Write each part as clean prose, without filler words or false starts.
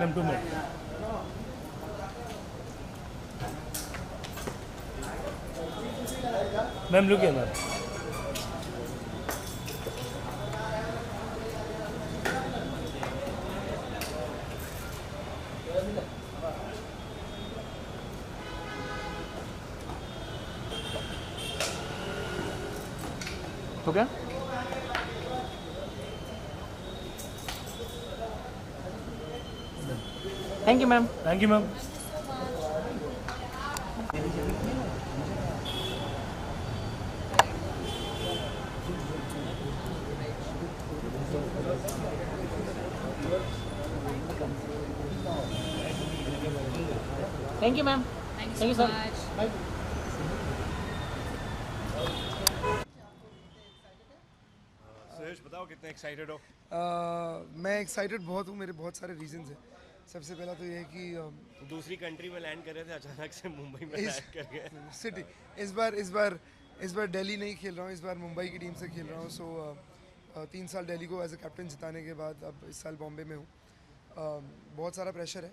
Ma'am 2 minute. Ma'am रुकिए ma'am. हो गया? Thank you ma'am. Thank you ma'am. Thank you ma'am. Thank you thank you so sir. much. Suresh बताओ कितने excited हो? मैं एक्साइटेड बहुत हूँ, मेरे बहुत सारे रीजंस हैं। सबसे पहला तो ये है कि दूसरी कंट्री में लैंड कर रहे थे, अचानक से मुंबई में इस लैंड कर गए। सिटी इस बार दिल्ली नहीं खेल रहा हूँ, इस बार मुंबई की टीम से खेल रहा हूँ। सो 3 साल दिल्ली को एज ए कैप्टन जिताने के बाद अब इस साल बॉम्बे में हूँ। बहुत सारा प्रेशर है,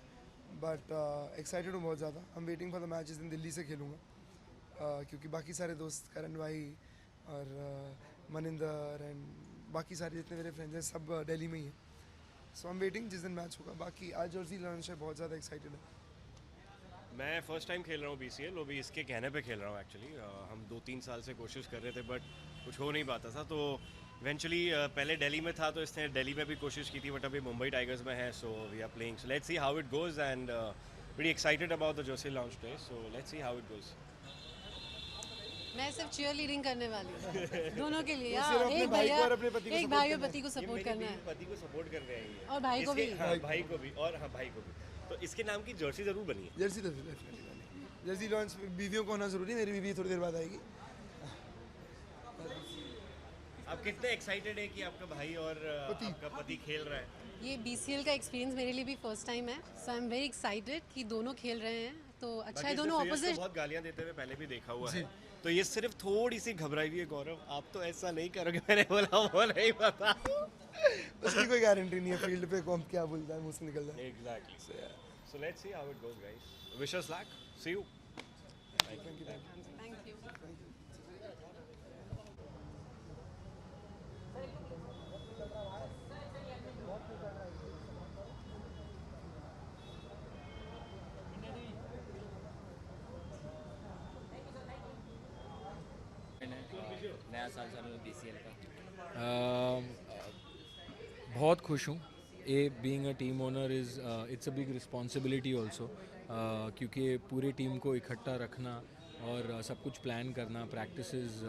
बट एक्साइटेड हूँ बहुत ज़्यादा। I am waiting for the match, इस दिन दिल्ली से खेलूँगा, क्योंकि बाकी सारे दोस्त करण भाई और मनिंदर एंड बाकी सारे जितने मेरे फ्रेंड्स हैं सब दिल्ली में ही हैं। सो आई एम वेटिंग जिस दिन मैच होगा। बाकी आज जर्सी लॉन्च है, बहुत ज़्यादा एक्साइटेड है। मैं फर्स्ट टाइम खेल रहा हूँ BCL, वो भी इसके कहने पे खेल रहा हूँ एक्चुअली। हम 2-3 साल से कोशिश कर रहे थे बट कुछ हो नहीं पाता था, तो इवेंचुअली पहले दिल्ली में था तो इसने दिल्ली में भी कोशिश की थी, बट अभी मुंबई टाइगर्स में है। So we are playing, so let's see how it goes and very excited about the jersey launch day. So let's see how it goes. मैं सिर्फ चीयर लीडिंग करने वाली हूँ दोनों के लिए। सिर्फ अपने एक भाई को भैया और अपने पति को एक support भाई और करना है। पति को सपोर्ट करना है पति को सपोर्ट कर रहे हैं ये। और भाई को भी। हाँ, भाई को भी, और हाँ भाई को भी। तो इसके नाम की जर्सी जरूर बनी है। जर्सी तो डेफिनेटली बनी। जर्सी लॉन्च बीवियों को होना ज़रूरी है, मेरी बीवी थोड़ी देर बाद आएगी। आप कितने एक्साइटेड है कि आपका भाई और आपका पति खेल रहा है? ये BCL का एक्सपीरियंस मेरे लिए भी फर्स्ट टाइम है, सो आई एम वेरी एक्साइटेड कि दोनों खेल रहे हैं, तो अच्छा बाकी है। इसने दोनों सुयश को ऑपोजिट। बहुत गालियां देते हुए पहले भी देखा हुआ है, तो ये सिर्फ थोड़ी सी घबराई हुई है। गौरव आप तो ऐसा नहीं करोगे, मैंने बोला वो नहीं पता। उसकी कोई गारंटी नहीं है, फील्ड पे कौन क्या बोलता है मुंह से निकलता है। Exactly. So let's see how it goes, guys. Wish us luck. See you. Thank you. नया साल चालू है BCL का। बहुत खुश हूँ। Being a team owner is it's a big responsibility also, क्योंकि पूरे टीम को इकट्ठा रखना और सब कुछ प्लान करना, प्रैक्टिसेस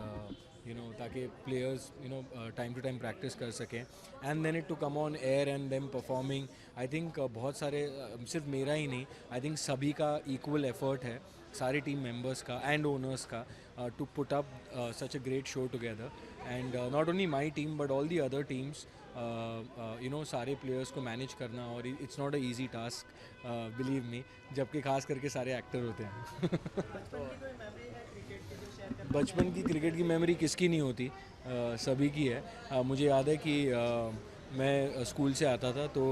ताकि players time to time practice कर सकें, and then it to come on air and them performing. I think बहुत सारे सिर्फ मेरा ही नहीं, आई थिंक सभी का इक्वल एफर्ट है, सारे टीम मेंबर्स का एंड ओनर्स का, to put up such a great show together, and not only my team but all the other teams, सारे प्लेयर्स को मैनेज करना, और it's not a easy task, believe me, जबकि खास करके सारे एक्टर होते हैं। बचपन की क्रिकेट की मेमोरी किसकी नहीं होती, सभी की है। मुझे याद है कि मैं स्कूल से आता था तो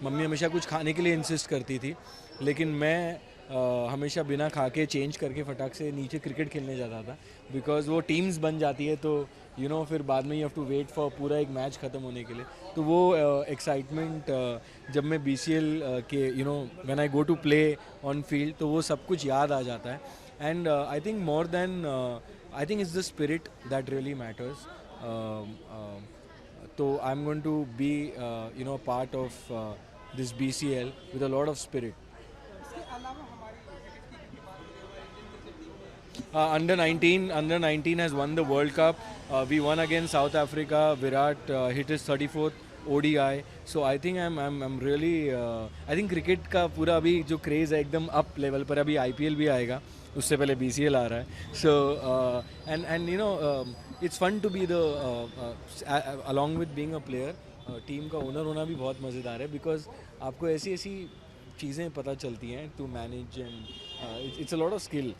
मम्मी हमेशा कुछ खाने के लिए इंसिस्ट करती थी, लेकिन मैं हमेशा बिना खा के चेंज करके फटाक से नीचे क्रिकेट खेलने जाता था, बिकॉज वो टीम्स बन जाती है, तो फिर बाद में you have to wait for पूरा एक मैच ख़त्म होने के लिए। तो वो एक्साइटमेंट जब मैं BCL के when I go to play on field, तो वो सब कुछ याद आ जाता है। And I think more than I think it's the spirit that really matters. तो I am going to be part of this BCL with a lot of spirit. Under 19 has won the World Cup. We won against South Africa. Virat hit his 34th ODI. So I think I'm really I think cricket का पूरा अभी जो craze है एकदम up level पर। अभी IPL भी आएगा, उससे पहले BCL आ रहा है। So and it's fun to be the along with being a player, team का ओनर होना भी बहुत मज़ेदार है, बिकॉज आपको ऐसी ऐसी चीज़ें पता चलती हैं to manage, and it's a lot of skill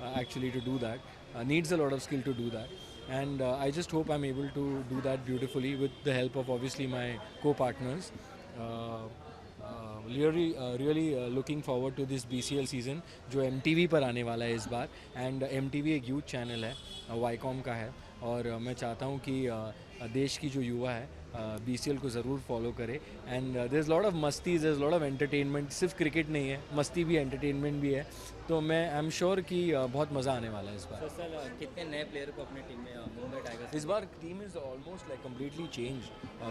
actually to do that, needs a lot of skill to do that, and I just hope I'm able to do that beautifully with the help of obviously my co-partners, really looking forward to this BCL season जो MTV पर आने वाला है इस बार. And MTV एक youth channel है, Viacom का है, और मैं चाहता हूँ कि देश की जो युवा है BCL को ज़रूर फॉलो करे. And there is lot of मस्ती, there is lot of entertainment. सिर्फ क्रिकेट नहीं है, मस्ती भी है, एंटरटेनमेंट भी है. तो मैं आई एम श्योर कि बहुत मज़ा आने वाला है इस बार. तो सर कितने नए प्लेयर को अपनी टीम में मुंबई टाइगर्स इस बार team is almost like completely change.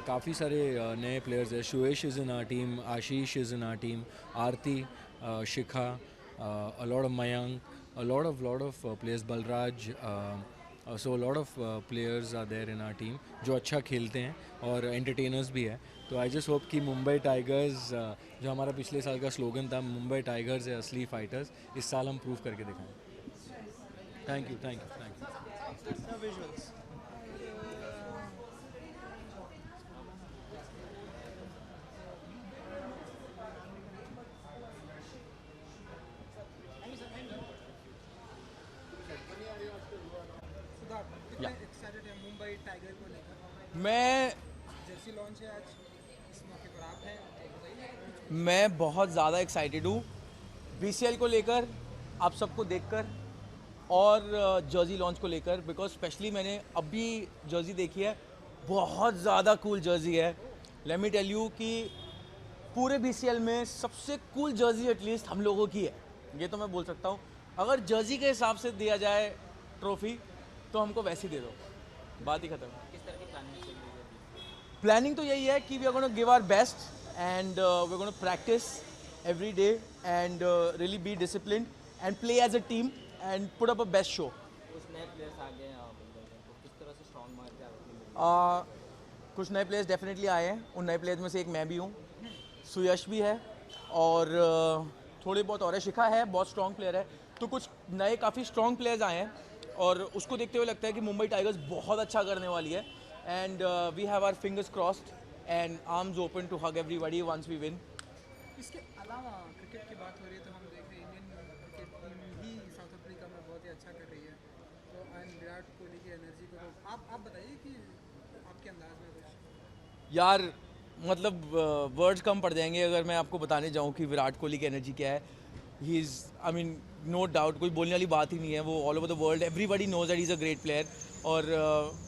काफ़ी सारे नए प्लेयर्स हैं. Suyash is in our team, Ashish is in our team, Aarti, Shikha, a lot of Mayank, a lot of players, Balraj. So a lot of players are there in our team जो अच्छा खेलते हैं और entertainers भी है. तो आई जस्ट होप कि Mumbai tigers, जो हमारा पिछले साल का स्लोगन था, मुंबई टाइगर्स है असली फाइटर्स, इस साल हम प्रूव करके दिखाएं. Thank you, thank you, thank you. Mumbai tiger को लेकर मैं जर्सी लॉन्च है आज, इस मौके पर आप हैं, तो बताइए. मैं बहुत ज़्यादा एक्साइटेड हूँ BCL को लेकर, आप सबको देखकर, और जर्सी लॉन्च को लेकर, बिकॉज स्पेशली मैंने अभी जर्सी देखी है, बहुत ज़्यादा कूल जर्सी है. लेट मी टेल यू कि पूरे BCL में सबसे कूल जर्सी एटलीस्ट हम लोगों की है, ये तो मैं बोल सकता हूँ. अगर जर्सी के हिसाब से दिया जाए ट्रॉफी तो हमको वैसे ही दे दो, बात ही खत्म. किस तरह की प्लानिंग चल रही है? प्लानिंग तो यही है कि we are gonna give our best and we are gonna practice every day and really be discipline and play as a team and put up a best show. कुछ नए प्लेयर्स आ गए हैं मुंबई में, तो किस तरह से स्ट्रॉन्ग मार के अपनी मुंबई? कुछ नए प्लेयर्स डेफिनेटली आए हैं. उन नए प्लेयर्स में से एक मैं भी हूँ, सुयश भी है, और थोड़े बहुत और है. शिखा है, बहुत स्ट्रॉन्ग प्लेयर है. तो कुछ नए काफ़ी स्ट्रॉन्ग प्लेयर्स आए हैं, और उसको देखते हुए लगता है कि मुंबई टाइगर्स बहुत अच्छा करने वाली है. And we have our fingers crossed and arms open to hug everybody once we win. इसके अलावा क्रिकेट की बात हो रही है तो हम देख रहे हैं इंडियन क्रिकेट टीम ही साउथ अफ्रीका में बहुत ही अच्छा कर रही है. तो एंड विराट कोहली की एनर्जी को तो आप बताइए कि आपके अंदाज में कुछ. यार मतलब वर्ड्स कम पड़ जाएंगे अगर मैं आपको बताने जाऊँ कि विराट कोहली की एनर्जी क्या है. He is, I mean, no doubt, कोई बोलने वाली बात ही नहीं है. वो all over the world everybody knows that he is a great player. और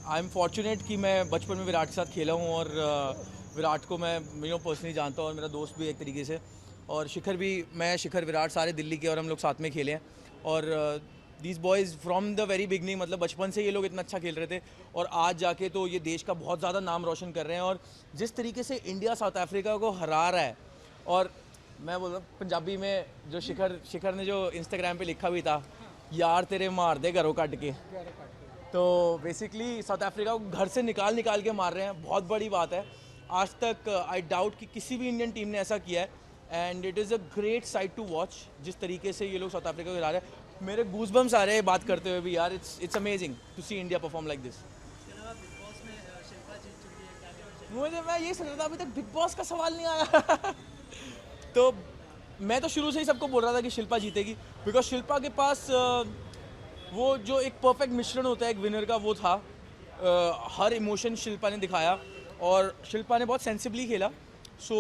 आई एम फॉर्चुनेट कि मैं बचपन में विराट के साथ खेला हूँ, और विराट को मैं पर्सनली जानता हूँ, और मेरा दोस्त भी एक तरीके से. और शिखर भी, मैं, शिखर, विराट सारे दिल्ली के, और हम लोग साथ में खेले हैं. और these boys from the very beginning, मतलब बचपन से ये लोग इतना अच्छा खेल रहे थे, और आज जाके तो ये देश का बहुत ज़्यादा नाम रोशन कर रहे हैं. और जिस तरीके से इंडिया साउथ अफ्रीका को हरा रहा है, और मैं बोल रहा हूँ पंजाबी में, जो शिखर ने जो इंस्टाग्राम पे लिखा भी था, यार तेरे मार दे घरों काट के. तो बेसिकली साउथ अफ्रीका को घर से निकाल के मार रहे हैं. बहुत बड़ी बात है. आज तक आई डाउट कि किसी भी इंडियन टीम ने ऐसा किया है. And it is a great sight to watch, जिस तरीके से ये लोग साउथ अफ्रीका को हरा रहे हैं. मेरे गूज़बम्स आ रहे हैं बात करते हुए भी यार. It's amazing to see India perform like this. मैं ये सोच रहा था अभी तक बिग बॉस का सवाल नहीं आया. तो मैं तो शुरू से ही सबको बोल रहा था कि शिल्पा जीतेगी, बिकॉज शिल्पा के पास वो जो एक परफेक्ट मिश्रण होता है एक विनर का, वो था. हर इमोशन शिल्पा ने दिखाया, और शिल्पा ने बहुत सेंसिबली खेला. सो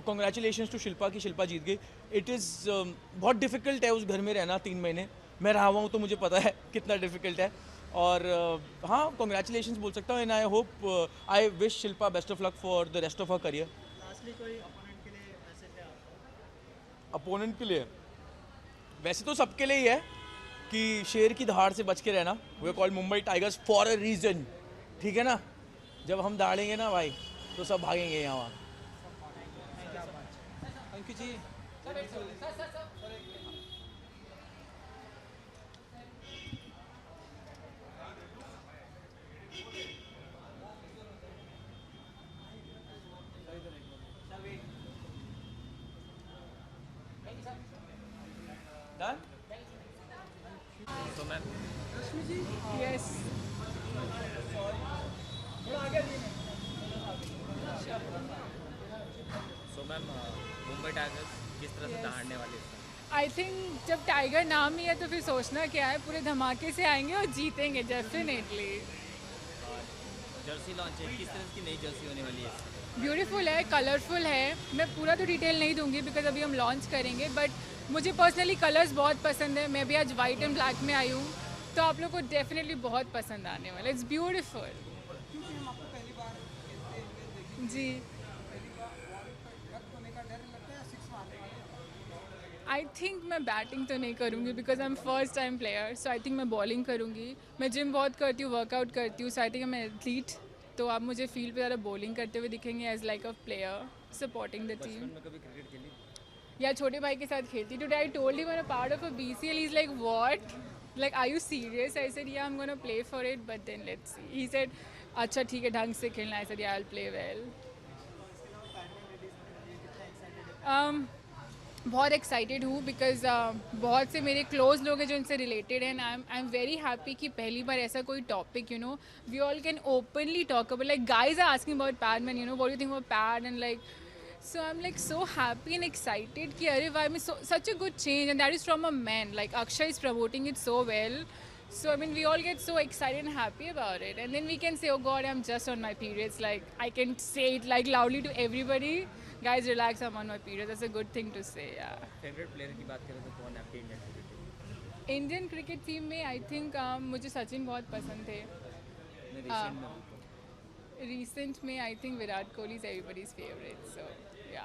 कॉन्ग्रेचुलेशंस टू शिल्पा कि शिल्पा जीत गई. इट इज़ बहुत डिफ़िकल्ट है उस घर में रहना 3 महीने. मैं रहा हुआ हूँ तो मुझे पता है कितना डिफ़िकल्ट है. और हाँ, कॉन्ग्रेचुलेशंस बोल सकता हूँ. And I hope, I wish Shilpa best of luck for the rest of her career. Opponent के लिए वैसे तो सबके लिए ही है कि शेर की दहाड़ से बच के रहना. We are called Mumbai Tigers for a reason, ठीक है ना. जब हम दहाड़ेंगे ना भाई, तो सब भागेंगे यहाँ. थैंक यू जी. Done? तो ma'am Yes. So ma'am Mumbai Tigers किस तरह से दहाड़ने वाली है? आई थिंक जब टाइगर नाम ही है तो फिर सोचना क्या है, पूरे धमाके से आएंगे और जीतेंगे डेफिनेटली. जर्सी लॉन्च है, किस तरह की नई जर्सी होने वाली है? ब्यूटीफुल है, कलरफुल है। मैं पूरा तो डिटेल नहीं दूंगी बिकॉज अभी हम लॉन्च करेंगे, बट मुझे पर्सनली कलर्स बहुत पसंद है। मैं भी आज वाइट एंड ब्लैक में आई हूँ, तो आप लोग को डेफिनेटली बहुत पसंद आने वाला। It's beautiful. क्योंकि हम आपको पहली बार खेलते हैं जी, पहली बार रद्द होने का डर लगता है, 6 मारने का। आई थिंक मैं बैटिंग तो नहीं करूँगी because I am first time player, so I think मैं बॉलिंग करूँगी। मैं जिम बहुत करती हूँ, वर्कआउट करती हूँ, सो आई थिंक मैं एथलीट, तो आप मुझे फील्ड पे ज़्यादा बॉलिंग करते हुए दिखेंगे as like a player supporting the team. में कभी क्रिकेट खेली? या छोटे भाई के साथ खेलती। Today I told him I am a part of a BCL, he is like what, like are you serious? I said yeah I am gonna play for it, but then let's see. He said अच्छा ठीक है, ढंग से खेलना। I said yeah I will play well. बहुत excited हूँ because बहुत से मेरे क्लोज लोग हैं जो इनसे रिलेटेड हैं। आई एम वेरी हैप्पी कि पहली बार ऐसा कोई topic, you know, we all can openly talk about, like guys are asking about Pad Man, you know, what do you think about pad, and like so I'm like so happy and excited कि अरे वाह, I mean such a good change, and that is from a man. Like Akshay is promoting it so well, so I mean we all get so excited and happy about it, and then we can say oh god I'm just on my periods, like I can say it like loudly to everybody, guys relax, I'm on my periods. That's a good thing to say. Yeah. Favourite player की बात करें तो कौन है आपके Indian cricket team? Indian cricket team में I think मुझे सचिन बहुत पसंद थे। रिसेंट में भी तो रिसेंट में I think Virat Kohli is everybody's favourite, so yeah.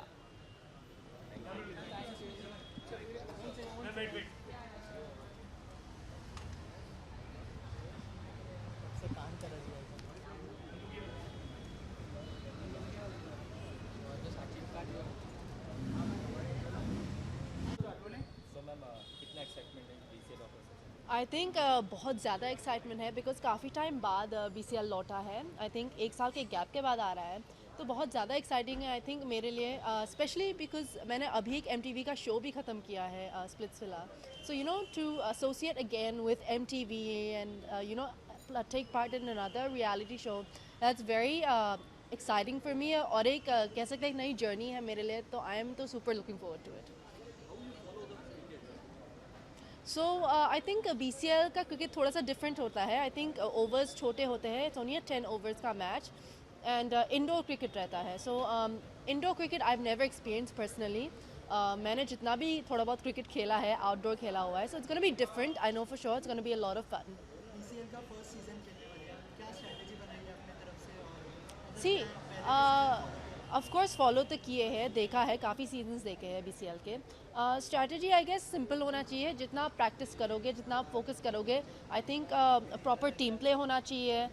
So ma'am कितना एक्साइटमेंट है बीसीएल ऑफर से? आई थिंक बहुत ज़्यादा एक्साइटमेंट है बिकॉज काफ़ी टाइम बाद BCL लौटा है। आई थिंक 1 साल के गैप के बाद आ रहा है, तो बहुत ज़्यादा एक्साइटिंग है आई थिंक मेरे लिए, स्पेशली बिकॉज मैंने अभी एक MTV का शो भी ख़त्म किया है, Splitsvilla. So you know to associate again with MTV and you know take part in another reality show, that's very exciting for me, और एक कह सकते हैं एक नई जर्नी है मेरे लिए, तो आई एम तो super looking forward to it. So I think BCL का क्रिकेट थोड़ा सा डिफरेंट होता है। आई थिंक ओवर्स छोटे होते हैं, इट्स ओनली 10 ओवर्स का मैच, एंड इंडोर क्रिकेट रहता है। So indoor cricket I have never experience personally. मैंने जितना भी थोड़ा बहुत क्रिकेट खेला है आउटडोर खेला हुआ है, so it's gonna be different, I know for sure it's gonna be a lot of fun. BCL का फर्स्ट सीजन खेलने वाले हैं, क्या स्ट्रैटेजी बनाई है अपने तरफ से? और सी ऑफ कोर्स फॉलो तो किए हैं, देखा है, काफ़ी सीजन्स देखे हैं BCL के। स्ट्रैटेजी आई गेस सिंपल होना चाहिए, जितना आप प्रैक्टिस करोगे, जितना आप फोकस करोगे, I think proper team play होना चाहिए। A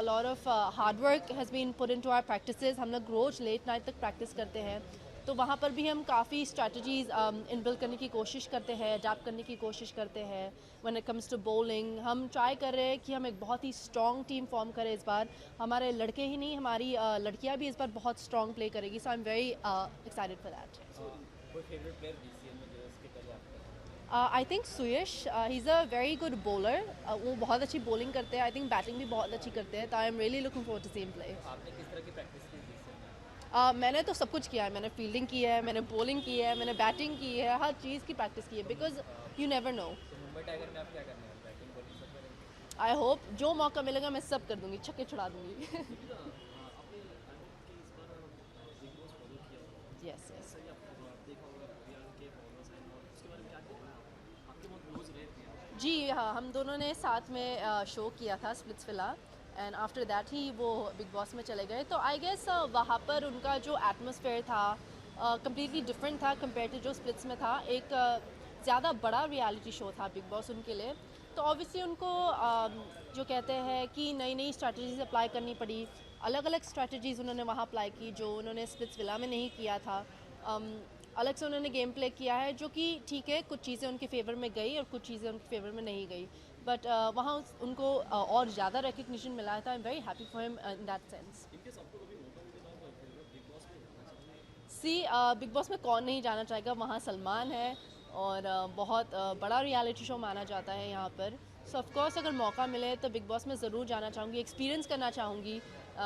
lot of hard work has been put into our practices. हम लोग रोज़ लेट नाइट तक प्रैक्टिस करते हैं, तो वहाँ पर भी हम काफ़ी स्ट्रैटेजीज इनबिल्ड करने की कोशिश करते हैं, अडाप्ट करने की कोशिश करते हैं। When it comes to bowling हम ट्राई कर रहे हैं कि हम एक बहुत ही स्ट्रॉन्ग टीम फॉर्म करें इस बार। हमारे लड़के ही नहीं, हमारी लड़कियाँ भी इस बार बहुत स्ट्रॉन्ग प्ले करेगी, so I am very excited for that. कोई फेवरेट प्लेयर बीसीएल में जो इसके पहले आपका? I think Suyash, he is a very good bowler, वो बहुत अच्छी बॉलिंग करते हैं, आई थिंक बैटिंग भी बहुत अच्छी करते हैं, तो I am really looking forward to see him play. आपने किस तरह की प्रैक्टिस की बीसीएल में? मैंने तो सब कुछ किया है, मैंने फील्डिंग की है, मैंने बॉलिंग की है, मैंने बैटिंग की है, हर चीज़ की प्रैक्टिस की है, बिकॉज यू नेवर नो। तो मुंबई टाइगर में आप क्या करने हैं? बैटिंग बॉलिंग सब करेंगे? आई होप जो मौका मिलेगा मैं सब कर दूंगी, छक्के छुड़ा दूंगी। Yes yes. जी हाँ, हम दोनों ने साथ में शो किया था Splitsvilla, and after that he वो बिग बॉस में चले गए, तो आई गेस वहाँ पर उनका जो एटमॉस्फेयर था कम्प्लीटली डिफरेंट था कंपेयर टू जो स्प्लिट्स में था। एक ज़्यादा बड़ा रियलिटी शो था बिग बॉस उनके लिए, तो ऑब्वियसली उनको जो कहते हैं कि नई नई स्ट्रैटेजीज अप्लाई करनी पड़ी। अलग अलग स्ट्रैटेजीज़ उन्होंने वहाँ अप्लाई की जो उन्होंने स्प्लिट्सविला में नहीं किया था। अलग से उन्होंने गेम प्ले किया है, जो कि ठीक है, कुछ चीज़ें उनके फेवर में गई और कुछ चीज़ें उनके फेवर में नहीं गई, बट वहाँ उनको और ज़्यादा रिकग्निशन मिला था। I am very happy for him in that sense. See Bigg Boss में कौन नहीं जाना चाहेगा, वहाँ सलमान है और बहुत बड़ा रियलिटी शो माना जाता है यहाँ पर। सो ऑफ कोर्स अगर मौका मिले तो बिग बॉस में ज़रूर जाना चाहूँगी, एक्सपीरियंस करना चाहूँगी,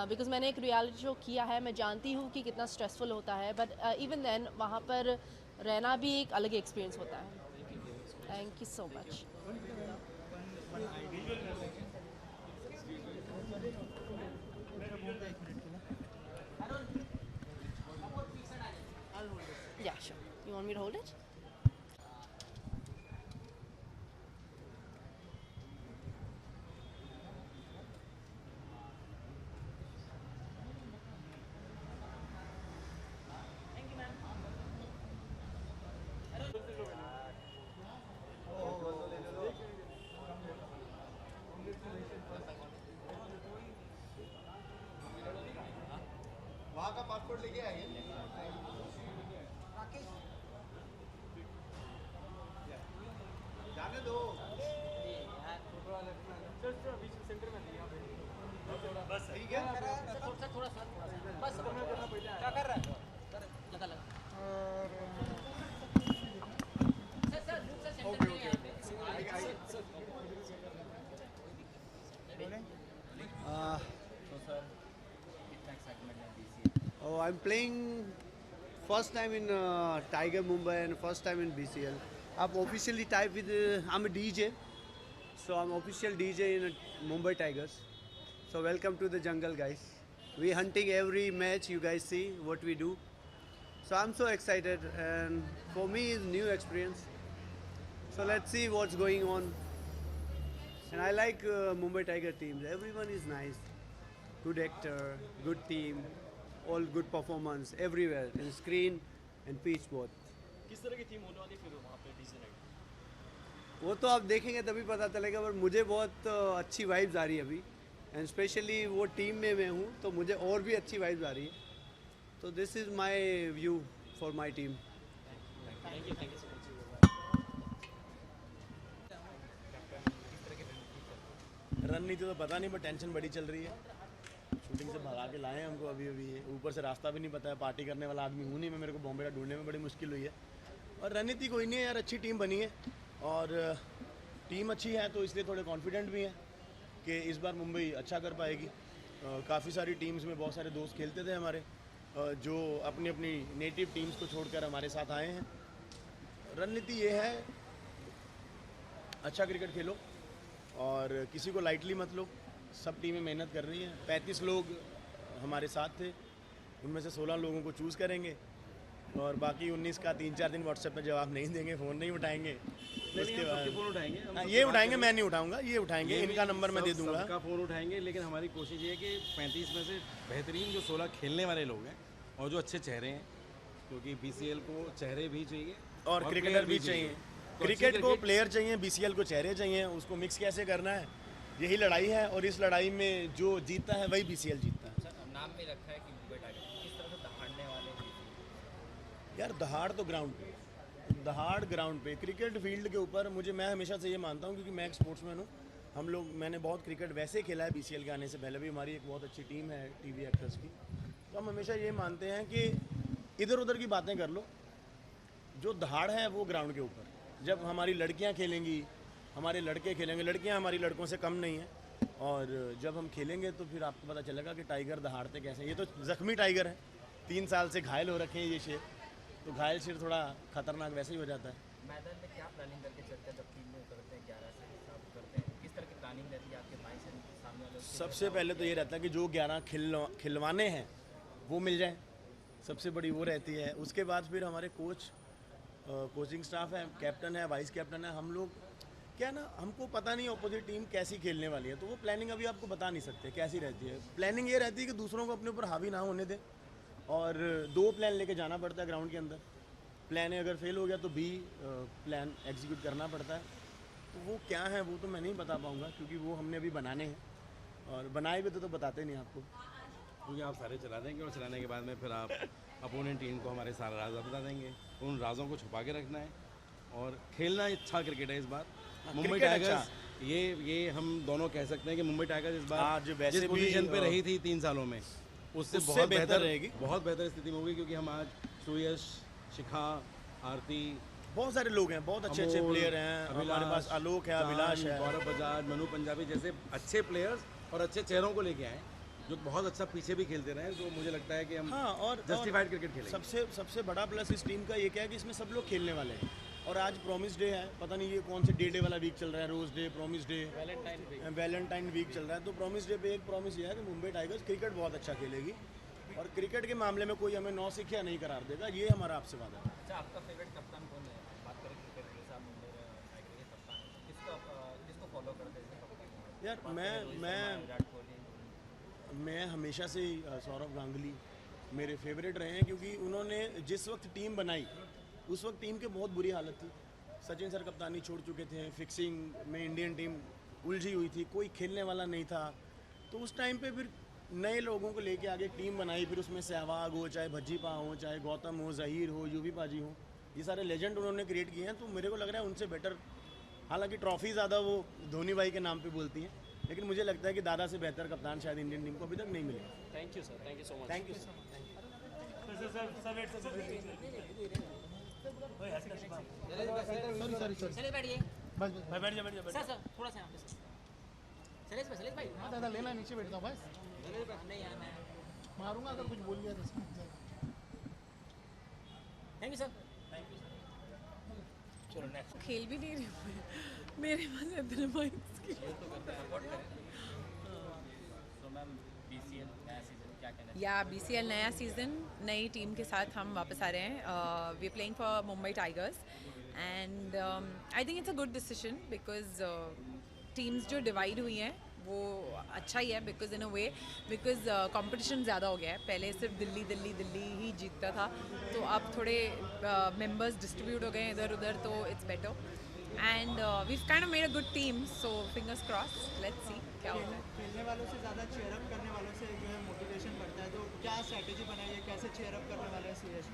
बिकॉज मैंने एक रियलिटी शो किया है, मैं जानती हूँ कि कितना स्ट्रेसफुल होता है, बट इवन देन वहाँ पर रहना भी एक अलग एक्सपीरियंस होता है। Thank you so much. मेरा फोन का 1 मिनट के लिए। Yeah, sure. You want me to hold it? वहाँ का पासपोर्ट लेके आइए। जाने दो। बस ठीक है। बस क्या कर रहा है? लगा लगा। Okay okay. Oh, I'm playing first time in Tiger Mumbai and first time in BCL. I'm officially tied with. I'm a DJ, so I'm official DJ in Mumbai Tigers. So welcome to the jungle, guys. We hunting every match. You guys see what we do. So I'm so excited, and for me it's new experience. So let's see what's going on. And I like Mumbai Tiger teams. Everyone is nice, good actor, good team, all good performance everywhere, in screen and pitch both. किस तरह की team होने वाली फिर वहाँ पे DJ night? वो तो आप देखेंगे तभी पता चलेगा, पर मुझे बहुत अच्छी वाइब्स आ रही है अभी, एंड स्पेशली वो टीम में मैं हूँ तो मुझे और भी अच्छी वाइब्स आ रही है. तो this is my view for my team. Thank you so much. रणनीति तो पता नहीं, पर टेंशन बड़ी चल रही है. शूटिंग से भगा के लाए हैं हमको अभी अभी. ऊपर से रास्ता भी नहीं पता है. पार्टी करने वाला आदमी हूँ नहीं मैं. मेरे को बॉम्बे का ढूंढने में बड़ी मुश्किल हुई है. और रणनीति कोई नहीं है यार, अच्छी टीम बनी है और टीम अच्छी है तो इसलिए थोड़े कॉन्फिडेंट भी हैं कि इस बार मुंबई अच्छा कर पाएगी. काफ़ी सारी टीम्स में बहुत सारे दोस्त खेलते थे हमारे, जो अपनी अपनी नेटिव टीम्स को छोड़कर हमारे साथ आए हैं. रणनीति ये है, अच्छा क्रिकेट खेलो और किसी को लाइटली मत लो. सब टीमें मेहनत कर रही हैं. 35 लोग हमारे साथ थे, उनमें से 16 लोगों को चूज़ करेंगे और बाकी 19 का 3-4 दिन व्हाट्सएप पे जवाब नहीं देंगे, फ़ोन नहीं उठाएंगे. उसके बाद फ़ोन उठाएंगे. ये उठाएंगे, मैं नहीं उठाऊंगा, ये उठाएंगे. इनका नंबर मैं दे दूंगा. सबका फ़ोन उठाएंगे, लेकिन हमारी कोशिश ये है कि 35 में से बेहतरीन जो 16 खेलने वाले लोग हैं और जो अच्छे चेहरे हैं, क्योंकि BCL को चेहरे भी चाहिए और क्रिकेटर भी चाहिए. क्रिकेट को प्लेयर चाहिए, BCL को चेहरे चाहिए. उसको मिक्स कैसे करना है, यही लड़ाई है. और इस लड़ाई में जो जीतता है वही BCL जीतता है. सर नाम में रखा है कि मुंबई टाइगर, किस तरह से दहाड़ने वाले यार दहाड़ तो ग्राउंड पे, दहाड़ ग्राउंड पे. क्रिकेट फील्ड के ऊपर मैं हमेशा से ये मानता हूँ, क्योंकि मैं एक स्पोर्ट्समैन हूँ. मैंने बहुत क्रिकेट वैसे खेला है BCL के आने से पहले भी. हमारी एक बहुत अच्छी टीम है TV एक्टर्स की. तो हम हमेशा ये मानते हैं कि इधर उधर की बातें कर लो, जो दहाड़ है वो ग्राउंड के ऊपर. जब हमारी लड़कियां खेलेंगी, हमारे लड़के खेलेंगे, लड़कियां हमारी लड़कों से कम नहीं हैं, और जब हम खेलेंगे तो फिर आपको पता चलेगा कि टाइगर दहाड़ते कैसे. ये तो जख्मी टाइगर है, 3 साल से घायल हो रखे हैं ये शेर. तो घायल शेर थोड़ा खतरनाक वैसे ही हो जाता है. मैदान में क्या प्लानिंग करके चलते हैं जब टीम में उतरते हैं, 11 से हिसाब करते हैं, किस तरह की प्लानिंग रहती है आपके भाई से सामने वाले? सबसे पहले तो ये रहता है कि जो 11 खिलवाने हैं वो मिल जाएं, सबसे बड़ी वो रहती है. उसके बाद फिर हमारे कोचिंग स्टाफ है, कैप्टन है, वाइस कैप्टन है. हम लोग क्या ना, हमको पता नहीं अपोजिट टीम कैसी खेलने वाली है, तो वो प्लानिंग अभी आपको बता नहीं सकते कैसी रहती है. प्लानिंग ये रहती है कि दूसरों को अपने ऊपर हावी ना होने दें, और 2 प्लान लेके जाना पड़ता है ग्राउंड के अंदर. प्लान ए अगर फेल हो गया तो B प्लान एग्जीक्यूट करना पड़ता है. तो वो क्या है वो तो मैं नहीं बता पाऊँगा, क्योंकि वो हमने अभी बनाने हैं, और बनाए हुए तो बताते नहीं आपको. क्योंकि आप सारे चला देंगे और चलाने के बाद में फिर आप अपोनेंट टीम को हमारे सारे राज बता देंगे. उन राजों को छुपा के रखना है और खेलना अच्छा क्रिकेट है इस बार. मुंबई टाइगर्स ये हम दोनों कह सकते हैं कि मुंबई टाइगर्स इस बार जिस पोजीशन पे रही थी 3 सालों में, उससे बहुत बेहतर रहेगी, बहुत बेहतर स्थिति में होगी. क्योंकि हम आज सुयश, शिखा, आरती, बहुत सारे लोग हैं, बहुत अच्छे अच्छे प्लेयर हैं हमारे पास. आलोक है, अभिलाष है, गौरव बजाज, मनु पंजाबी जैसे अच्छे प्लेयर्स और अच्छे चेहरों को लेके आए, जो बहुत अच्छा पीछे भी खेलते रहे. तो मुझे लगता है कि हम और जस्टिफाइड क्रिकेट खेलेंगे. सबसे बड़ा प्लस इस टीम का ये क्या है कि इसमें सब लोग खेलने वाले हैं. और आज प्रॉमिस डे है, पता नहीं ये कौन से डे वाला वीक चल रहा है. Rose day, promise day, Valentine week चल रहा है. तो प्रॉमिस डे पे एक प्रॉमिस ये है कि मुंबई टाइगर्स क्रिकेट बहुत अच्छा खेलेगी, और क्रिकेट के मामले में कोई हमें 9 सिखिया नहीं करार देगा. ये हमारा आपसे वादा है. अच्छा, आपका फेवरेट कप्तान कौन है? बात करें क्रिकेट के साथ, मुंबई टाइगर के कप्तान किसको फॉलो करते हैं कप्तान? यार विराट कोहली। मैं हमेशा से ही सौरव गांगुली मेरे फेवरेट रहे हैं, क्योंकि उन्होंने जिस वक्त टीम बनाई उस वक्त टीम की बहुत बुरी हालत थी। सचिन सर कप्तानी छोड़ चुके थे, फिक्सिंग में इंडियन टीम उलझी हुई थी, कोई खेलने वाला नहीं था। तो उस टाइम पे फिर नए लोगों को लेके आगे टीम बनाई, फिर उसमें सहवाग हो, चाहे भज्जीपा हो, चाहे गौतम हो, जहीर हो, यूवी पाजी हो, ये सारे लेजेंड उन्होंने क्रिएट किए हैं। तो मेरे को लग रहा है उनसे बेटर, हालांकि ट्रॉफी ज़्यादा वो धोनी भाई के नाम पे बोलती हैं, लेकिन मुझे लगता है कि दादा से बेहतर कप्तान शायद इंडियन टीम को अभी तक नहीं मिले। Thank you sir, thank you so much. Thank you sir. Sir थोड़ा सा यहाँ पे शैलेश भाई हाँ दादा लेना, नीचे बैठता हूँ बस, नहीं यार मैं मारूंगा अगर कुछ बोल लिया तो। Thank you sir. चलो नेक्स्ट। खेल भी नहीं रही हूँ, मेरे पास इतने माइक्स की। तो मैम BCL नया सीजन क्या कहना है? या BCL नया सीज़न, नई टीम के साथ हम वापस आ रहे हैं। We playing for Mumbai Tigers and I think it's a good decision because teams जो डिवाइड हुई हैं वो अच्छा ही है, because in a way because competition ज़्यादा हो गया है। पहले सिर्फ दिल्ली ही जीतता था, तो अब थोड़े मेंबर्स डिस्ट्रीब्यूट हो गए हैं इधर उधर, तो it's better and we kind of made a good team, so fingers cross, let's see क्या होता है। खेलने वालों से ज़्यादा चेयरअप करने वालों से जो है मोटिवेशन बढ़ता है, तो क्या स्ट्रैटेजी बनाई है, कैसे चेयरअप करने वाले हैं सीएस?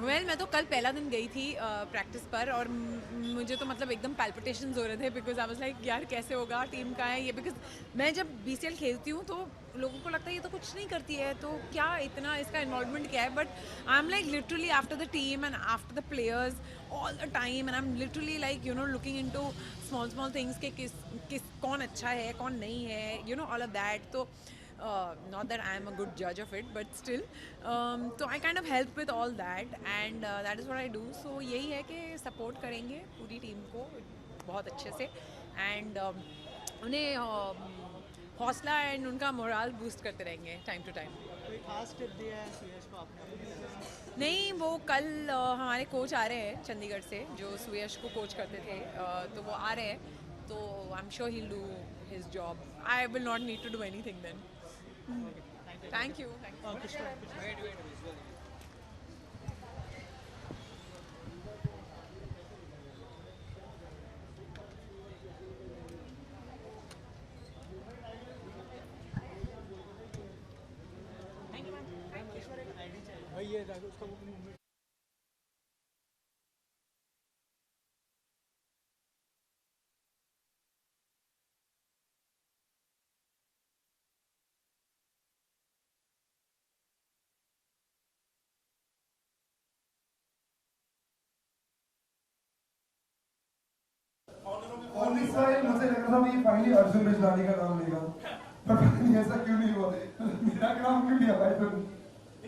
वेल मैं तो कल पहला दिन गई थी प्रैक्टिस पर, और मुझे तो मतलब एकदम पैल्पिटेशंस हो रहे थे, बिकॉज आई वाज लाइक यार कैसे होगा, टीम का है ये। बिकॉज मैं जब BCL खेलती हूँ तो लोगों को लगता है ये तो कुछ नहीं करती है, तो क्या इतना इसका इन्वॉल्वमेंट क्या है, but I am like literally after the team and after the players all the time, and I am literally like you know looking into small things के किस कौन अच्छा है कौन नहीं है, you know all of that. तो not that I am a good judge of it, but still so I kind of help with all that and that is what I do. So यही है कि support करेंगे पूरी team को बहुत अच्छे से and उन्हें हौसला एंड उनका मोरल बूस्ट करते रहेंगे टाइम टू टाइम। कोई खास टिप दिया है सुयश को आपने? नहीं, वो कल हमारे कोच आ रहे हैं चंडीगढ़ से जो सुयश को कोच करते थे, तो वो आ रहे हैं, तो I am sure he will do his job. I will not need to do anything then. Thank you. भाई ये उसका वो और इस बार मुझे लग रहा था ये फाइनली अर्जुन बिजलानी का नाम लेगा, पर पता नहीं ऐसा क्यों नहीं हुआ। मेरा नाम क्यों लिया भाई तुम?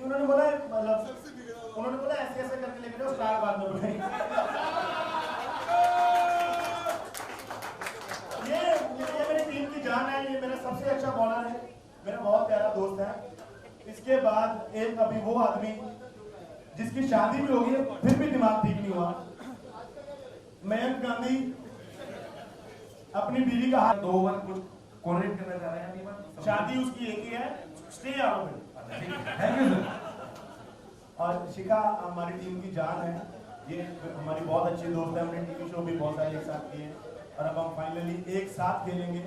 उन्होंने बोला मतलब उन्होंने बोला ऐसे ऐसे करके लेके जाओ, स्टार बाद में बनाएंगे। ये मेरी टीम की जान है, ये मेरा सबसे अच्छा बॉलर है, मेरा बहुत प्यारा दोस्त है। इसके बाद एक अभी वो आदमी जिसकी शादी भी हो गई है फिर भी दिमाग ठीक नहीं हुआ, मयंक गांधी अपनी बीवी का हाथ 2 ओवर कुछ कोऑर्डिनेट करना चाह रहे हैं। शादी उसकी एक ही है, स्टे आउट में। Thank you sir. और शिखा हमारी टीम की जान है, ये हमारी बहुत अच्छी दोस्त है, हमने टीवी शो भी बहुत सारे एक साथ किए और अब हम फाइनली एक साथ खेलेंगे।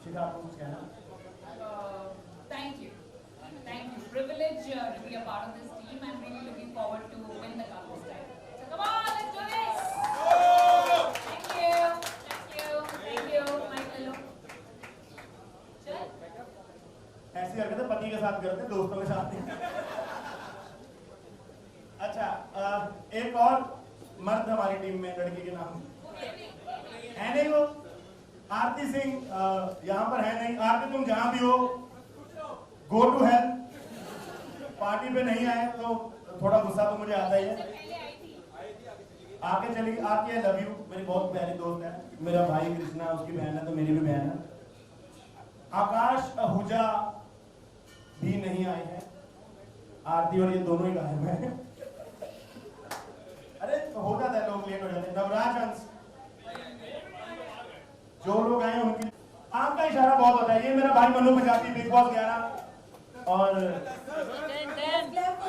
शिखा आपको कुछ कहना? Thank you. Privilege to be a part of this team. I'm really looking forward to win the cup this time. So come on, let's do this. Thank you, Michael. ऐसी हरकतें पति के साथ करते हैं, दोस्तों के साथ नहीं। अच्छा, एक और मर्द हमारी टीम में, लड़की के नाम है नहीं वो आरती सिंह, यहाँ पर है नहीं। आरती तुम जहां भी हो, गो टू हेल। पार्टी पे नहीं आए तो थोड़ा गुस्सा तो मुझे आता ही है। आके चली, आके आई लव यू, मेरी बहुत प्यारी दोस्त है, मेरा भाई कृष्णा उसकी बहन है तो मेरी भी बहन है। आकाश आहूजा भी नहीं आए हैं, आरती और ये दोनों ही गायब हैं। अरे नवराज अंश, जो लोग आए उनकी आंख का इशारा बहुत होता है। ये मेरा भाई मनु प्रजापति, बिग बॉस 11। और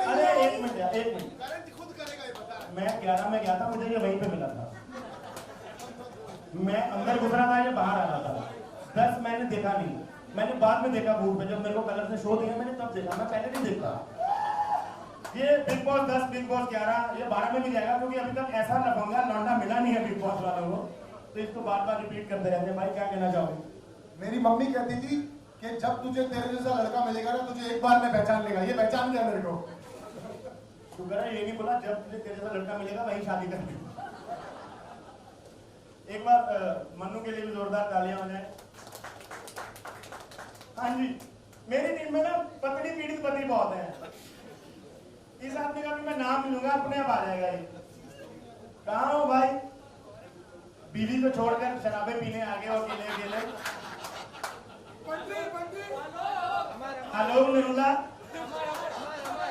अरे एक मिनट, मैं 11 में गया था, मुझे ये वहीं पे मिला था। मैं अंदर गुजरा था, ये बाहर आ रहा था। 10 मैंने देखा नहीं, मैंने बाद में देखा बूथ पे, जब मेरे को कलर से शो दिया मैंने तब देखा, मैं पहले नहीं देखा। ये बिग बॉस 10, बिग बॉस 11, ये 12 में भी जाएगा, क्योंकि अभी तक ऐसा लफंगा लौंडा मिला नहीं है बिग बॉस वालों को, तो इसको बार बार रिपीट करते रहते हैं। भाई क्या कहना चाहोगे? मेरी मम्मी कहती थी कि जब तुझे तेरे जैसा लड़का मिलेगा ना, तुझे एक बार में पहचान लेगा। ये पहचान गया मेरे को। शुक्र है ये नहीं बोला जब तुझे तेरे जैसा लड़का मिलेगा वहीं शादी कर ली। एक बार मन्नू के लिए भी जोरदार तालियां हो जाए। हाँ जी, मेरी टीम में ना पत्नी पीड़ित पति बहुत है। इस आदमी का भी मैं नाम लूंगा, अपने आप आ जाएगा ये। कहाँ हो भाई? बीवी को छोड़कर शराबे पीने आ गए और अकेले। हेलो निरुला,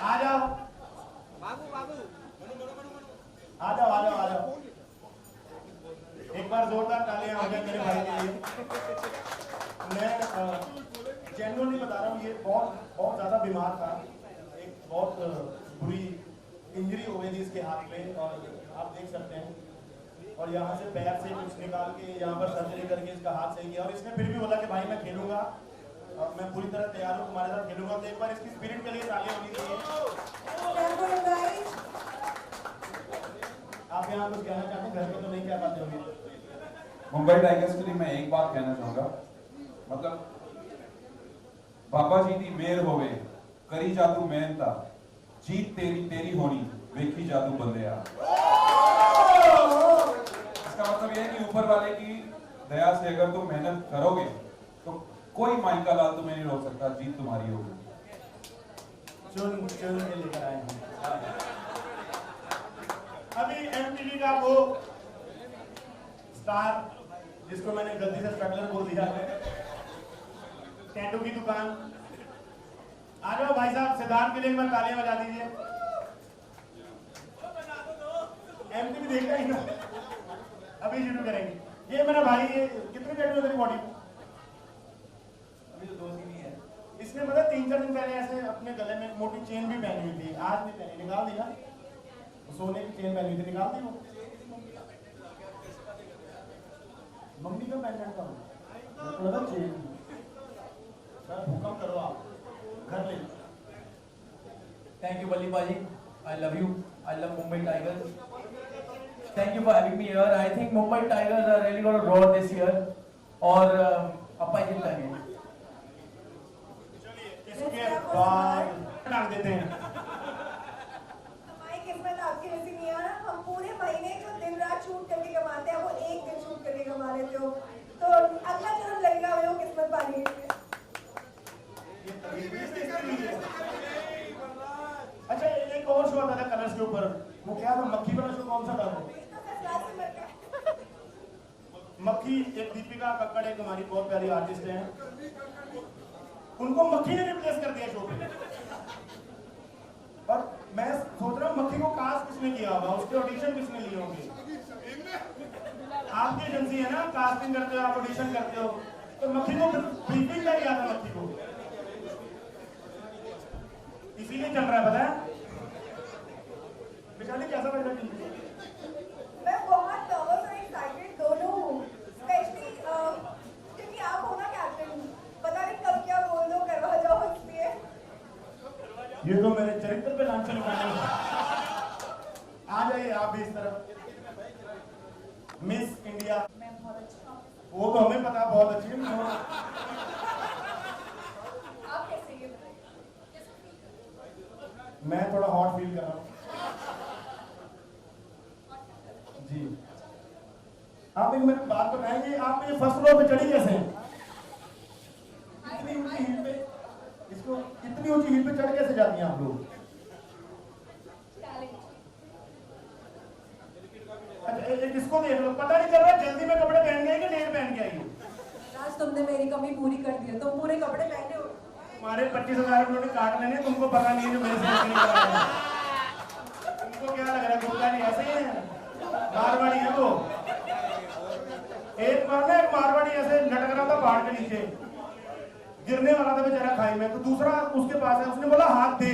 आ जाओ, आ जाओ, आ जाओ, आ जाओ। एक बार जोरदार तालियां हो जाए मेरे भाई के लिए। मैं जेन्युइनली बता रहा हूँ, ये बहुत ज्यादा बीमार था। एक बहुत बुरी इंजरी हो गई थी इसके हाथ में, और आप देख सकते हैं। और यहाँ से पैर से कुछ निकाल के यहाँ पर सर्जरी करके इसका हाथ सही किया, और इसने फिर भी बोला कि भाई मैं खेलूंगा और मैं पूरी तरह तैयार हूँ, तुम्हारे साथ खेलूंगा। तो एक बार इसकी स्पिरिट के लिए तालियां होनी चाहिए। आप यहाँ कुछ कहना चाहते हैं? घर पे तो नहीं कह पाते होंगे। मुंबई टाइगर्स के लिए मैं एक बात कहना चाहूंगा, मतलब बाबा जी दी मेहर होवे, करी जादू मेहनता, जीत तेरी तेरी होनी, वेखी जादू बंदेया। इसका मतलब यह है कि ऊपर वाले की दया से अगर तुम मेहनत करोगे तो कोई माइका लाल तुम्हें नहीं रोक सकता, जीत तुम्हारी होगी। चुन चुन के लेकर आए हैं। अभी एमटीवी का वो स्टार जिसको मैंने गलती से स्ट्रगलर बोल दिया है, टैटू की दुकान, आ जाओ भाई साहब। सिद्धार्थ के लिए एक बार तालियां बजा दीजिए। एमटीवी देखता ही ना, अभी शुरू करेंगे। ये मेरा भाई, ये कितने टैटू है तेरी बॉडी पे? अभी तो 2 ही है। इसने मतलब 3-4 दिन पहले ऐसे अपने गले में मोटी चेन भी पहनी हुई थी, आज नहीं पहनी, निकाल दी ना। सोने की चेन पहनी हुई थी, निकाल दी वो। मम्मी का पेंडेंट था, थोड़ा सा चेन। सर भूकंप करो आप, घर ले। Thank you, Balli Baji. I love you. I love Mumbai Tigers. Thank you for having me here. I think Mumbai Tigers are really going to roar this year. और अपा जीत लेंगे। इसके बाद डाल देते हैं। हमारी किस्मत आपकी वैसी नहीं है ना। हम पूरे महीने जो दिन रात शूट करके कमाते हैं, वो एक दिन शूट करके कमा लेते हो। तो अगला जन्म लगेगा वो किस्मत पानी। अच्छा, एक और शो आता था कलर्स के ऊपर, वो क्या था? मक्खी वाला शो कौन सा था वो? मक्खी, एक दीपिका कक्कड़, एक हमारी बहुत प्यारी आर्टिस्ट हैं, उनको मक्खी ने रिप्लेस कर दिया शो पे। और मैं सोच रहा हूँ मक्खी को कास्ट किसने किया होगा, उसके ऑडिशन किसने लिए होंगे? आपकी एजेंसी है ना, कास्टिंग करते हो आप, ऑडिशन करते हो, तो मक्खी को ब्रीफिंग क्या किया था? मक्खी को इसीलिए चल रहा है, पता है? बेचारी कैसा लग रहा है? मैं बहुत नर्वस और एक्साइटेड दोनों हूँ, स्पेशली क्योंकि आप हो ना कैप्टन, पता नहीं कब क्या बोल दो, करवा जाओ, इसलिए। ये तो मेरे चरित्र पे लांछन लगाने। आ जाइए आप भी इस तरफ। मिस इंडिया, वो तो हमें पता, बहुत अच्छी है। आप कैसे ये मैं थोड़ा हॉट फील कर रहा हूँ जी। आप एक मेरी बात बताएंगे, आप ये फर्स्ट फ्लोर पे चढ़ी कैसे हैं? इतनी ऊंची हिल पे, इसको इतनी ऊंची हिल पे चढ़ कैसे जाती हैं आप लोग? अच्छा, इसको देख लो, पता नहीं चल रहा जल्दी में कपड़े पहन गए कि लेट पहन के आई हो। आज तुमने मेरी कमी पूरी कर दी है, तुम पूरे कपड़े पहने हो। हमारे 25,000 उन्होंने काट लेने, तुमको पता नहीं है जो मेरे से नहीं करा है। तुमको क्या लग रहा है गुप्ता जी ऐसे ही है? बार बार मारवाड़ी है वो। एक बार ना एक मारवाड़ी ऐसे लटक रहा था पहाड़ के नीचे, गिरने वाला था बेचारा खाई में, तो दूसरा उसके पास है, उसने बोला हाथ दे,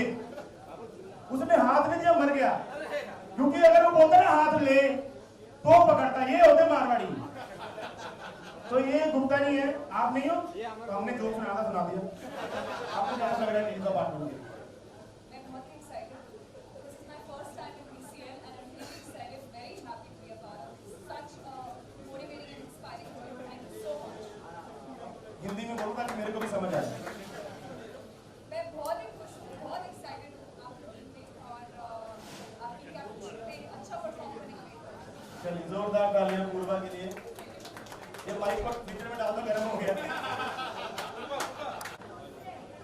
उसने हाथ नहीं दिया, मर गया। क्योंकि अगर वो बोलता ना हाथ ले तो पकड़ता, ये होते मारवाड़ी। तो ये गुप्ता नहीं है, आप नहीं हो, तो हमने जो सुना था सुना दिया। आपको क्या लग रहा है टीम का पार्टनर? मैं बहुत excited. This is my first time in BCL and I'm really excited, very happy to be a part of such a motivating and inspiring group. Thank you so much. Hindi में बोलता कि मेरे को भी समझ आए। मैं बहुत ही खुश हूँ, बहुत एक्साइटेड हूँ आप लोगों पे और आपकी कैप्टनशिप पे अच्छा परफॉर्म करने के लिए। चलिए जोरदार तालियां पूर्वा के लिए। ये माइक को मीटर में डाल दो, गर्म हो गया।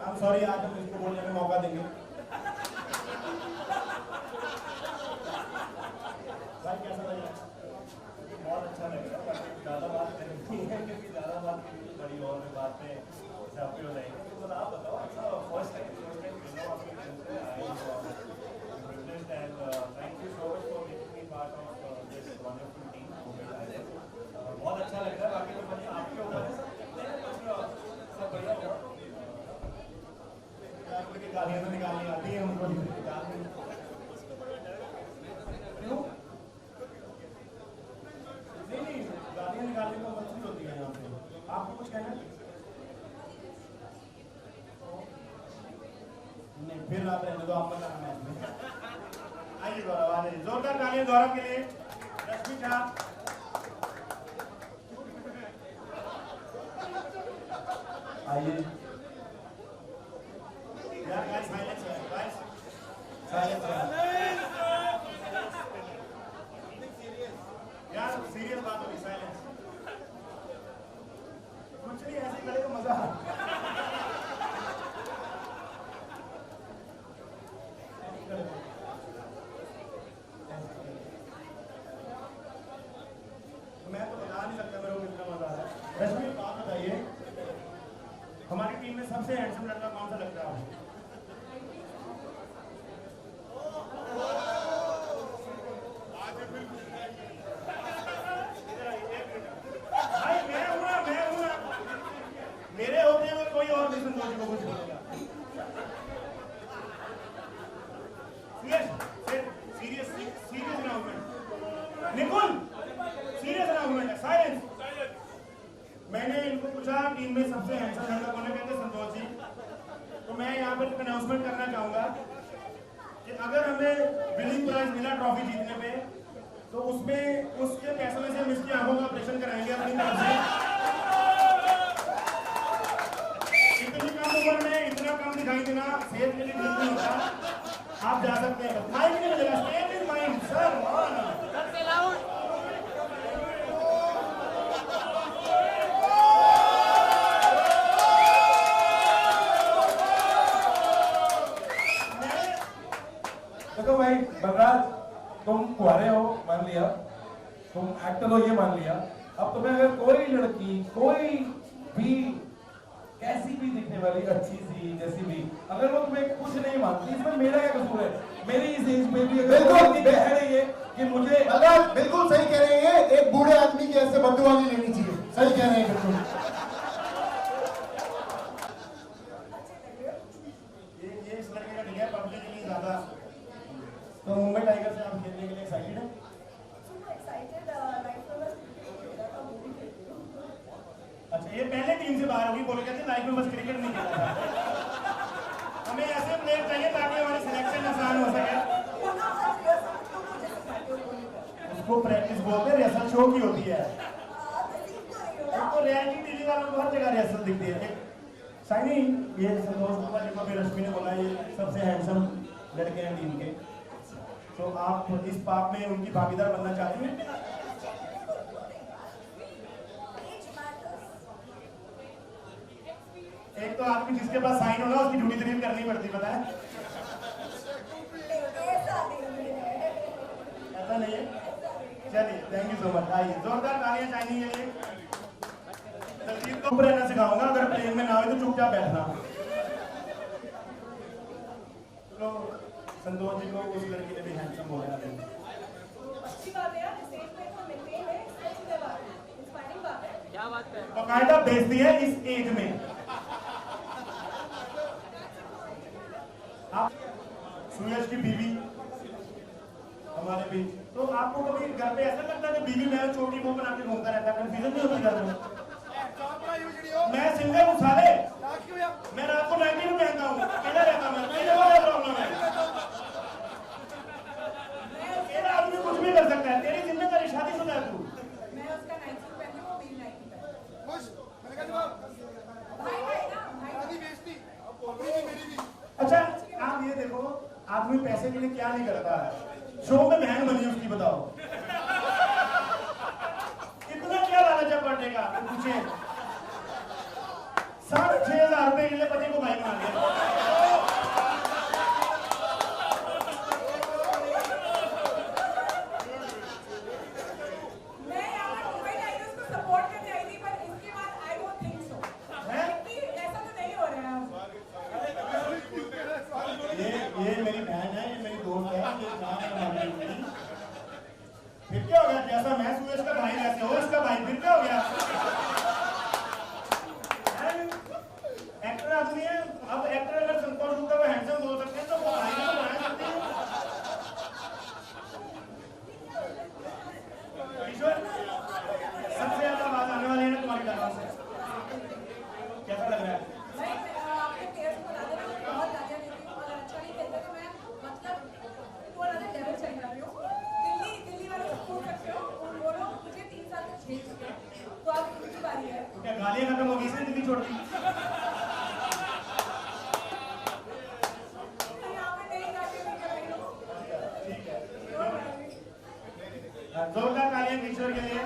I'm sorry, आज हम इसको बोलने का मौका देंगे। भाई कैसा लगा? बहुत अच्छा लगा। ज़्यादा बात करेंगे क्योंकि ज़्यादा बात करेंगे बड़ी और भी बातें जैसे आपकी हो जाएंगी। तो आप बताओ, अच्छा फर्स्ट टाइम मिलना आपके टीम से I and thank you so much for making me part of this wonderful team. बहुत अच्छा लग रहा है। बाकी तो बस आपके ऊपर है, सब बढ़िया हो। गालियाँ तो निकालनी आती है उनको, क्यों? नहीं, गालियाँ निकालने में मछली होती है यहाँ पे। आपको कुछ कहना है? नहीं, फिर आप रहने दो, आप बताना मैच में। आइए गौरव, आ जाइए। जोरदार तालियां गौरव के लिए। रश्मि झा, आइए यार। गाइस साइलेंस है, गाइस साइलेंस है यार, सीरियस बात होगी, साइलेंस। कुछ नहीं, ऐसे करेगा मजा। मैं तो बता नहीं सकता मेरे को कितना मजा आ रहा है। रश्मि, बात बताइए, हमारी टीम में सबसे हैंडसम लड़का कौन सा लगता है? भाई मैं हूं ना, मेरे होते हुए कोई और नहीं संतोष को कुछ बोलेगा। Serious announcement Nikul, serious announcement है, साइलेंस। मैंने इनको पूछा टीम में सबसे हैंडसम लड़का कौन है, कहते संतोष जी। तो मैं यहाँ पर अनाउंसमेंट करना चाहूंगा कि अगर हमें विनिंग प्राइज मिला ट्रॉफी जीतने पे, तो उसमें उसके पैसों में से हम इसकी आंखों का ऑपरेशन कराएंगे अपनी तरफ से। इतनी कम उम्र में इतना कम दिखाई देना सेहत के लिए ठीक नहीं होता। आप जा सकते हैं, माइंड नहीं मिलेगा, स्टे इन माइंड सर। देखो भाई बलराज, तुम कुआरे हो मान लिया, तुम एक्टर हो ये मान लिया। अब तुम्हें अगर कोई लड़की कोई भी कैसी भी दिखने वाली अच्छी सी जैसी भी, अगर वो तुम्हें कुछ नहीं मानती, इसमें मेरा क्या कसूर है? मेरी इस एज में भी अगर कोई कह रही है कि मुझे, बलराज बिल्कुल सही कह रहे हैं, एक बूढ़े आदमी की ऐसे बददुआ नहीं लेनी चाहिए। सही कह रहे हैं बिल्कुल। ये इस लड़के का ठीक है, पब्लिक के लिए ज्यादा। तो मुंबई टाइगर से आप खेलने के लिए एक्साइटेड हैं? अच्छा, ये पहले टीम से बाहर होगी, बोले कहते लाइफ में बस क्रिकेट नहीं खेला था। हमें ऐसे प्लेयर चाहिए ताकि हमारी सिलेक्शन आसान हो सके। उसको प्रैक्टिस बोलते हैं, रिहर्सल शो की होती है। तो रियलिटी टीवी वालों को हर जगह रिहर्सल दिखती है। साइनी, ये संतोष कुमार जी को भी रश्मि ने बोला ये सबसे हैंडसम लड़के हैं टीम के, तो आप इस पाप में उनकी भागीदार बनना चाहती हैं? एक तो आदमी जिसके पास साइन होना उसकी ड्यूटी तरीफ करनी पड़ती, पता है? ऐसा नहीं है। चलिए, थैंक यू सो मच। आइए जोरदार तालियां चाहिए के लिए। तकलीफ को चुप रहना सिखाऊंगा, अगर प्लेन में ना हो तो चुपचाप बैठना। तो संतोष जी को उस लड़की ने भी हैंडसम बोला। अच्छी बात है यार, स्टेज पे तो बाकायदा बेचती है इस एज में। आप सूरज की बीवी हमारे बीच, तो आपको कभी घर पे ऐसा लगता है कि बीवी मैं छोटी मुंह बना के घूमता रहता है, कंफ्यूजन नहीं होती घर में? मैं सिंगल हूँ साले, मैं रात को 90 में पहनता हूँ, अकेला रहता हूँ, प्रॉब्लम है। अकेला आदमी कुछ भी कर सकता है, तेरी जिम्मेदारी, शादीशुदा है तू। मैं उसका 90 पहनती हूँ, वो मेरी 90 पहनती। अच्छा आप ये देखो, आदमी पैसे के लिए क्या नहीं करता है, शो में बहन बनी उसकी, बताओ इतना क्या लालच है पढ़ने का? पूछे 6,500 रुपए के लिए पति को भाई बना दिया। मैं यहाँ पर मुंबई टाइगर्स को सपोर्ट करने आई थी, पर इसके बाद आई डोंट थिंक सो कि ऐसा तो नहीं हो रहा है। ये मेरी बहन है, ये मेरी दोस्त है, ये नाम है हमारी। फिर क्या हो गया? जैसा मैं सूरज का भाई वैसे हो इसका भाई, फिर क्या हो गया? एक्टर आदमी है, अब एक्टर अगर संतोष दुबे को हैंडसम बोल सकते हैं तो वो भाई को बना सकते हैं। ईश्वर, सबसे ज्यादा बात आने वाली है ना तुम्हारी तरफ से, कैसा लग रहा है? मैं आपके प्लेयर्स को बता देना, बहुत ताजा लेती हूँ, अगर अच्छा नहीं खेलते तो मैं मतलब थोड़ा सा लेवल चेक कर रही हूँ। दिल्ली वाले को पूछ सकते हो, वो लोग मुझे 3 साल तक खेल चुके हैं, तो अब उनकी बारी है। तो क्या गालियां खत्म हो गई इसने दिल्ली छोड़ दी? जोरदार तालियां ईश्वर के लिए।